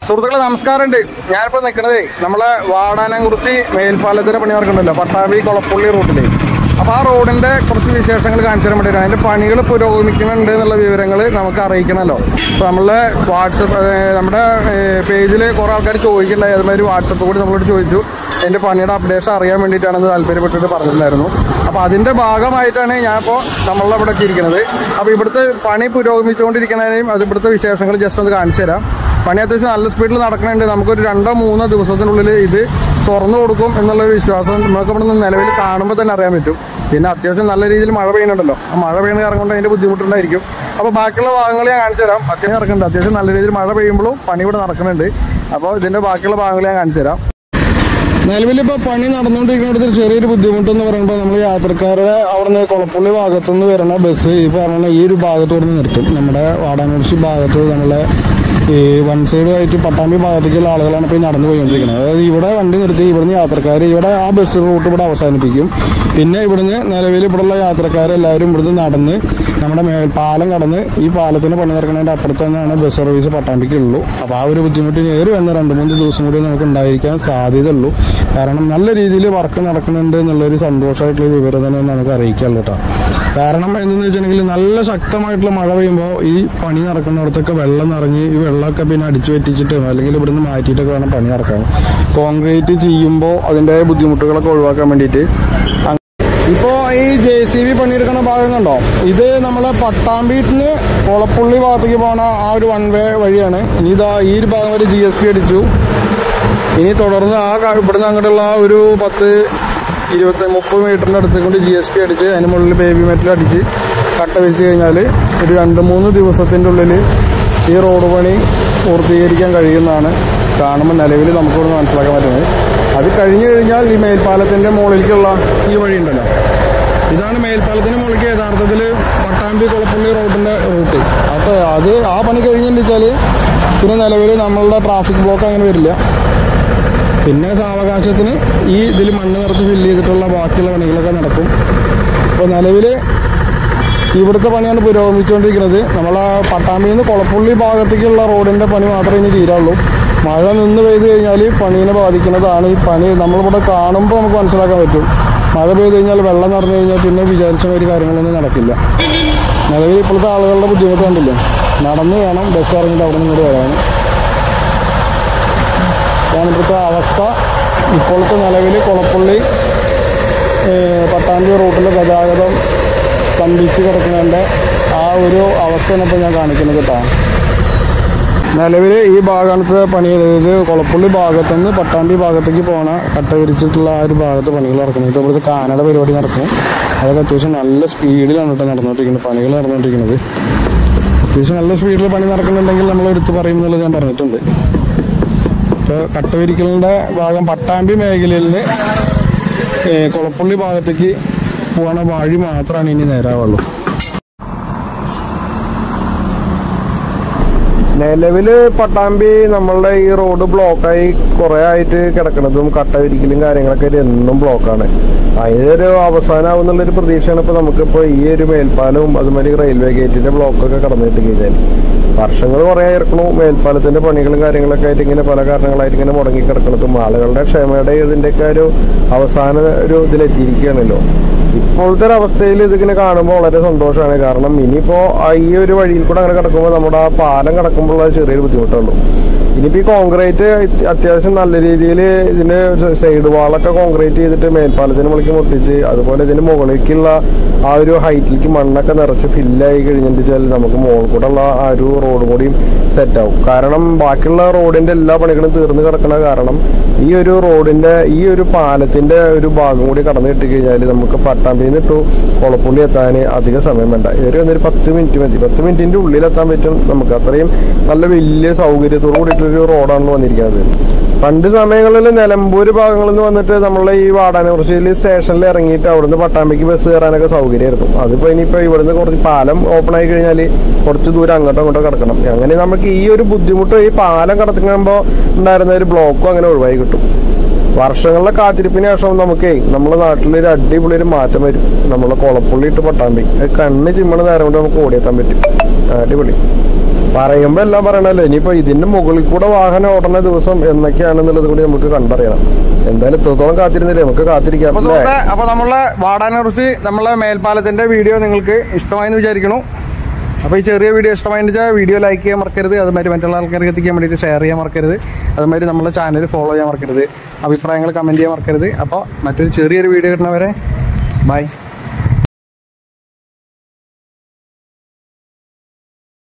സുഹൃത്തുക്കളെ നമസ്കാരമുണ്ട്. ഞാനിപ്പോൾ നിൽക്കണതേ നമ്മളെ വാടാനംകുറിച്ചി മേൽപ്പാലത്തിൻ്റെ പണി നടക്കുന്നുണ്ടല്ലോ, പട്ടാമ്പി കൊളപ്പുള്ളി റൂട്ടിൽ. അപ്പോൾ ആ റോഡിൻ്റെ കുറച്ച് വിശേഷങ്ങൾ കാണിച്ചു തരാൻ വേണ്ടിയിട്ടാണ്. അതിൻ്റെ പണികൾ പുരോഗമിക്കുന്നുണ്ട് എന്നുള്ള വിവരങ്ങൾ നമുക്ക് അറിയിക്കണമല്ലോ. അപ്പോൾ നമ്മളെ നമ്മുടെ പേജിൽ കുറേ ആൾക്കാർ ചോദിക്കുന്നുണ്ടായി. അതുമാതിരി വാട്സപ്പ് കൂടി നമ്മളോട് ചോദിച്ചു. അതിൻ്റെ പണിയുടെ അപ്ഡേഷൻ അറിയാൻ വേണ്ടിയിട്ടാണെന്ന് താല്പര്യപ്പെട്ടിട്ട് പറഞ്ഞിട്ടുണ്ടായിരുന്നു. അപ്പോൾ അതിൻ്റെ ഭാഗമായിട്ടാണ് ഞാനിപ്പോൾ നമ്മളുടെ ഇവിടെ എത്തിയിരിക്കുന്നത്. അപ്പോൾ ഇവിടുത്തെ പണി പുരോഗമിച്ചുകൊണ്ടിരിക്കുന്നതിനെയും അത് ഇവിടുത്തെ വിശേഷങ്ങൾ ജസ്റ്റ് ഒന്ന് കാണിച്ചു തരാം. പണി അത്യാവശ്യം നല്ല സ്പീഡിൽ നടക്കുന്നുണ്ട്. നമുക്കൊരു 2-3 ദിവസത്തിനുള്ളിൽ ഇത് തുറന്നു കൊടുക്കും എന്നുള്ളൊരു വിശ്വാസം നമുക്ക് ഇവിടെ നിന്ന് നിലവിൽ കാണുമ്പോൾ തന്നെ അറിയാൻ പറ്റും. പിന്നെ അത്യാവശ്യം നല്ല രീതിയിൽ മഴ പെയ്യുന്നുണ്ടല്ലോ. ആ മഴ പെയ്യുന്ന കാരണം കൊണ്ട് അതിൻ്റെ ബുദ്ധിമുട്ടുണ്ടായിരിക്കും. അപ്പോൾ ബാക്കിയുള്ള ഭാഗങ്ങൾ ഞാൻ കാണിച്ചു തരാം. അത്യാവശ്യം നടക്കുന്നുണ്ട്. അത്യാവശ്യം നല്ല രീതിയിൽ മഴ പെയ്യുമ്പോഴും പണി ഇവിടെ നടക്കുന്നുണ്ട്. അപ്പോൾ ഇതിൻ്റെ ബാക്കിയുള്ള ഭാഗങ്ങൾ ഞാൻ കാണിച്ചു തരാം. നിലവിലിപ്പോൾ പണി നടന്നുകൊണ്ടിരിക്കുന്നിടത്ത് ചെറിയൊരു ബുദ്ധിമുട്ടെന്ന് പറയുമ്പോൾ നമ്മൾ യാത്രക്കാരുടെ അവിടെ നിന്ന് കൊളപ്പുള്ളി ഭാഗത്തുനിന്ന് വരുന്ന ബസ് ഈ പറഞ്ഞ ഈ ഒരു ഭാഗത്തോട് നിർത്തും. നമ്മുടെ വാടാനകുറിച്ചി ഭാഗത്ത് നമ്മളെ ഈ വൺ സൈഡായിട്ട് പട്ടാമ്പി ഭാഗത്തേക്കുള്ള ആളുകളാണ് ഇപ്പോൾ നടന്നു പോയിക്കൊണ്ടിരിക്കുന്നത്. അതായത് ഇവിടെ വണ്ടി നിർത്തി ഇവിടുന്ന് യാത്രക്കാർ ഇവിടെ ആ ബസ് റൂട്ട് ഇവിടെ അവസാനിപ്പിക്കും. പിന്നെ ഇവിടുന്ന് നിലവിൽ ഇവിടെയുള്ള യാത്രക്കാരെല്ലാവരും ഇവിടുന്ന് നടന്ന് നമ്മുടെ പാലം കടന്ന് ഈ പാലത്തിന് പണി നടക്കുന്നതിൻ്റെ അപ്പുറത്ത് തന്നെയാണ് ബസ് സർവീസ് പട്ടാമ്പിക്കുള്ളൂ. അപ്പോൾ ആ ഒരു ബുദ്ധിമുട്ടിന് ഏറി വന്ന 2-3 ദിവസം കൂടി നമുക്ക് ഉണ്ടായിരിക്കാൻ സാധ്യതയുള്ളൂ. കാരണം നല്ല രീതിയിൽ വർക്ക് നടക്കുന്നുണ്ട് എന്നുള്ളൊരു സന്തോഷമായിട്ടുള്ള വിവരം തന്നെ നമുക്ക് അറിയിക്കാമല്ലോ കേട്ടോ. കാരണം എന്തെന്ന് വെച്ചിട്ടുണ്ടെങ്കിൽ നല്ല ശക്തമായിട്ടുള്ള മഴ പെയ്യുമ്പോൾ ഈ പണി നടക്കുന്നിടത്തൊക്കെ വെള്ളം നിറഞ്ഞ് ഈ വെള്ളമൊക്കെ പിന്നെ അടിച്ചു വെറ്റിച്ചിട്ടോ അല്ലെങ്കിൽ ഇവിടുന്ന് മാറ്റിയിട്ടൊക്കെ വേണം പണി നടക്കാൻ. കോൺക്രീറ്റ് ചെയ്യുമ്പോൾ അതിൻ്റെ ബുദ്ധിമുട്ടുകളൊക്കെ ഒഴിവാക്കാൻ വേണ്ടിയിട്ട് ഇപ്പോൾ ഈ JCB പണിയെടുക്കുന്ന ഭാഗം കണ്ടോ, ഇത് നമ്മളെ പട്ടാമ്പിന്ന് കൊളപ്പുള്ളി ഭാഗത്തേക്ക് പോകുന്ന ആ ഒരു 1 വേ വഴിയാണ്. ഇനി ഇതാ ഈ ഒരു ഭാഗം വരെ GSP അടിച്ചു. ഇനി തുടർന്ന് ഇവിടുന്ന് അങ്ങോട്ടുള്ള ഒരു 10-20-30 മീറ്ററിൻ്റെ അടുത്ത് കൊണ്ട് GSP അടിച്ച് അതിന് മുകളിൽ ബേബി മെറ്റൽ അടിച്ച് കട്ട വിരിച്ച് കഴിഞ്ഞാൽ ഒരു 2-3 ദിവസത്തിൻ്റെ ഉള്ളിൽ ഈ റോഡ് പണി പൂർത്തീകരിക്കാൻ കഴിയുമെന്നാണ് കാണുമ്പോൾ നിലവിൽ നമുക്കിവിടെ മനസ്സിലാക്കാൻ പറ്റുന്നത്. അത് കഴിഞ്ഞു കഴിഞ്ഞാൽ ഈ മേൽപ്പാലത്തിൻ്റെ മുകളിലേക്കുള്ള ഈ വഴി ഉണ്ടല്ലോ, ഇതാണ് മേൽപ്പാലത്തിൻ്റെ മുകളിലേക്ക് യഥാർത്ഥത്തിൽ പട്ടാമ്പി കൊളപ്പുള്ളി റോഡിൻ്റെ റൂട്ട്. അപ്പോൾ അത് ആ പണി കഴിഞ്ഞെന്ന് വെച്ചാൽ പിന്നെ നിലവിൽ നമ്മളുടെ ട്രാഫിക് ബ്ലോക്ക് അങ്ങനെ വരില്ല. പിന്നെ സാവകാശത്തിന് ഈ ഇതിൽ മണ്ണ് നിറച്ച് ഫില്ല് ചെയ്തിട്ടുള്ള ബാക്കിയുള്ള പണികളൊക്കെ നടക്കും. ഇപ്പോൾ നിലവിൽ ഇവിടുത്തെ പണിയാണ് പുരോഗമിച്ചുകൊണ്ടിരിക്കുന്നത്. നമ്മളെ പട്ടാമ്പിയിൽ നിന്ന് കൊളപ്പുള്ളി ഭാഗത്തേക്കുള്ള റോഡിൻ്റെ പണി മാത്രമേ ഇനി തീരാവുള്ളൂ. മഴ നിന്ന് പെയ്ത് കഴിഞ്ഞാൽ പണീനെ ബാധിക്കുന്നതാണ്. ഈ പണി നമ്മളിവിടെ കാണുമ്പോൾ നമുക്ക് മനസ്സിലാക്കാൻ പറ്റും. മഴ പെയ്ത് കഴിഞ്ഞാൽ വെള്ളം നിറഞ്ഞു കഴിഞ്ഞാൽ പിന്നെ വിചാരിച്ച ഒരു കാര്യങ്ങളൊന്നും നടക്കില്ല. നിലവിൽ ഇപ്പോഴത്തെ ആളുകളുടെ ബുദ്ധിമുട്ട് കണ്ടില്ല. നടന്ന് വേണം ബസ് ഇറങ്ങിയിട്ട് അവിടെ നിന്ന് ഇങ്ങോട്ട് വരാൻ. അതാണ് ഇപ്പോഴത്തെ അവസ്ഥ. ഇപ്പോഴത്തെ നിലവിൽ കൊളപ്പുള്ളി പട്ടാമ്പി റൂട്ടിലെ ഗതാഗതം സ്തംഭിച്ച് കിടക്കുന്നതിൻ്റെ ആ ഒരു അവസ്ഥയാണ് ഇപ്പോൾ ഞാൻ കാണിക്കുന്നത് കേട്ടോ. നിലവിൽ ഈ ഭാഗത്തെ പണി അതായത് കൊളപ്പുള്ളി ഭാഗത്തുനിന്ന് പട്ടാമ്പി ഭാഗത്തേക്ക് പോകണ കട്ട വിരിച്ചിട്ടുള്ള ആ ഒരു ഭാഗത്ത് പണികൾ നടക്കുന്നത്. ഇപ്പോൾ ഇവിടുത്തെ കാനഡ പരിപാടി നടക്കുന്നു. അതൊക്കെ അത്യാവശ്യം നല്ല സ്പീഡിലാണ് കേട്ടോ നടന്നുകൊണ്ടിരിക്കുന്നത്. പണികൾ നടന്നുകൊണ്ടിരിക്കുന്നത് അത്യാവശ്യം നല്ല സ്പീഡിൽ പണി നടക്കുന്നുണ്ടെങ്കിൽ നമ്മൾ എടുത്ത് പറയും എന്നുള്ളത് ഞാൻ പറഞ്ഞിട്ടുണ്ട്. ഇപ്പോൾ കട്ടവിരിക്കലിൻ്റെ ഭാഗം പട്ടാമ്പി മേഖലയിൽ നിന്ന് കൊളപ്പുള്ളി ഭാഗത്തേക്ക് പോകണ വഴി മാത്രമാണ് ഇനി നേരാവുള്ളൂ. നിലവിൽ പട്ടാമ്പി നമ്മളുടെ ഈ റോഡ് ബ്ലോക്കായി കുറേ ആയിട്ട് കിടക്കുന്നതും കട്ടവിരിക്കലും കാര്യങ്ങളൊക്കെ എന്നും ബ്ലോക്കാണ്. അതിനൊരു അവസാനമാവുന്നുള്ളൊരു പ്രതീക്ഷയാണ് ഇപ്പോൾ നമുക്കിപ്പോൾ ഈ ഒരു മേൽപ്പാലവും അതുമാതിരി റെയിൽവേ ഗേറ്റിൻ്റെ ബ്ലോക്കൊക്കെ കടന്നിട്ട് കഴിഞ്ഞാൽ. വർഷങ്ങൾ കുറേ ഇറക്കണു മേൽപ്പാലത്തിൻ്റെ പണികളും കാര്യങ്ങളൊക്കെ ആയിട്ട് ഇങ്ങനെ പല കാരണങ്ങളായിട്ട് ഇങ്ങനെ മുടങ്ങി കിടക്കുന്നതും ആളുകളുടെ ക്ഷമയുടെ ഇതിൻ്റെയൊക്കെ ഒരു അവസാന ഒരു ഇതിലെത്തിയിരിക്കുകയാണല്ലോ. ഇപ്പോഴത്തെ ഒരു അവസ്ഥയിൽ ഇതിങ്ങനെ കാണുമ്പോൾ വളരെ സന്തോഷമാണ്. കാരണം ഇനിയിപ്പോൾ ഈ ഒരു വഴിയിൽ കൂടെ അങ്ങനെ കിടക്കുമ്പോൾ നമ്മുടെ ആ പാലം കിടക്കുമ്പോഴുള്ള ചെറിയൊരു ബുദ്ധിമുട്ടുള്ളൂ. ഇനിയിപ്പോൾ ഈ കോൺക്രീറ്റ് അത്യാവശ്യം നല്ല രീതിയിൽ ഇതിന് സൈഡ് വാളൊക്കെ കോൺക്രീറ്റ് ചെയ്തിട്ട് മേൽപ്പാലത്തിന് മുകളിലേക്ക് മുട്ടിച്ച് അതുപോലെ ഇതിന് മുകളിലേക്കുള്ള ആ ഒരു ഹൈറ്റിലേക്ക് മണ്ണൊക്കെ നിറച്ച് ഫില്ലായി കഴിഞ്ഞിട്ട് വെച്ചാൽ നമുക്ക് മുകളിൽ കൂടെ ഉള്ള ആ ഒരു റോഡ് കൂടിയും സെറ്റാവും. കാരണം ബാക്കിയുള്ള റോഡിൻ്റെ എല്ലാ പണികളും തീർന്ന് കിടക്കുന്ന കാരണം ഈ ഒരു റോഡിൻ്റെ ഈ ഒരു പാലത്തിൻ്റെ ഒരു ഭാഗം കൂടി കടന്നു കിട്ടിക്കഴിഞ്ഞാൽ നമുക്ക് പട്ടാമ്പിയിൽ നിന്ന് ഇട്ടു കൊളപ്പുള്ളി എത്താൻ അധിക സമയം വേണ്ട. ഏറി വന്നൊരു 10 മിനിറ്റ് മതി. 10 മിനിറ്റിൻ്റെ ഉള്ളിലെത്താൻ പറ്റും നമുക്ക്. അത്രയും നല്ല വലിയ സൗകര്യത്തോടു കൂടിയിട്ടൊരു റോഡാണ് വന്നിരിക്കുന്നത്. പണ്ട് സമയങ്ങളിൽ നിലമ്പൂർ ഭാഗങ്ങളിൽ നിന്ന് വന്നിട്ട് നമ്മളെ ഈ വാടാനകുറിച്ചിയിൽ സ്റ്റേഷനിൽ ഇറങ്ങിയിട്ട് അവിടുന്ന് പട്ടാമ്പിക്ക് ബസ് കയറാനൊക്കെ സൗകര്യമായിരുന്നു. അതിപ്പോൾ ഇനിയിപ്പോൾ ഇവിടുന്ന് കുറച്ച് പാലം ഓപ്പൺ ആയി കഴിഞ്ഞാൽ കുറച്ച് ദൂരം അങ്ങോട്ടോ ഇങ്ങോട്ടോ കിടക്കണം. അങ്ങനെ നമുക്ക് ഈ ഒരു ബുദ്ധിമുട്ട് ഈ പാലം കടത്തുമ്പോൾ ഉണ്ടായിരുന്ന ഒരു ബ്ലോക്കും അങ്ങനെ ഒഴിവായി കിട്ടും. വർഷങ്ങളിലെ കാത്തിരിപ്പിന് ശേഷം നമുക്കേ നമ്മുടെ നാട്ടിലൊരു അടിപൊളി ഒരു മാറ്റം വരും. നമ്മളെ കൊളപ്പുള്ളി ഇട്ട് പട്ടാമ്പി കണ്ണ് ചിമ്മണ നേരം കൊണ്ട് നമുക്ക് ഓടിയെത്താൻ പറ്റും. അടിപൊളി. പറയുമ്പോ എല്ലാം പറയണല്ലോ. ഇനിയിപ്പോ ഇതിന്റെ മുകളിൽ കൂടെ വാഹനം ഓടുന്ന ദിവസം എന്നൊക്കെയാണെന്നുള്ളത് കൂടി നമുക്ക് കണ്ടറിയണം. എന്തായാലും ഇത്രത്തോളം കാത്തിരുന്നില്ലേ, നമുക്ക് കാത്തിരിക്കാം. അപ്പൊ നമ്മളെ വാടാനെ കുറിച്ച് നമ്മളെ മേൽപ്പാലത്തിന്റെ വീഡിയോ നിങ്ങൾക്ക് ഇഷ്ടമായെന്ന് വിചാരിക്കണം. അപ്പോൾ ഈ ചെറിയ വീഡിയോ ഇഷ്ടമായെന്ന് വെച്ചാൽ വീഡിയോ ലൈക്ക് ചെയ്യാൻ മറക്കരുത്. അതുമാതിരി മറ്റുള്ള ആൾക്കാർക്ക് എത്തിക്കാൻ വേണ്ടിയിട്ട് ഷെയർ ചെയ്യാൻ മറക്കരുത്. അതുമാതിരി നമ്മളെ ചാനൽ ഫോളോ ചെയ്യാൻ മറക്കരുത്. അഭിപ്രായങ്ങൾ കമൻറ്റ് ചെയ്യാൻ മറക്കരുത്. അപ്പോൾ മറ്റൊരു ചെറിയൊരു വീഡിയോ കിട്ടുന്നവരെ ബൈ.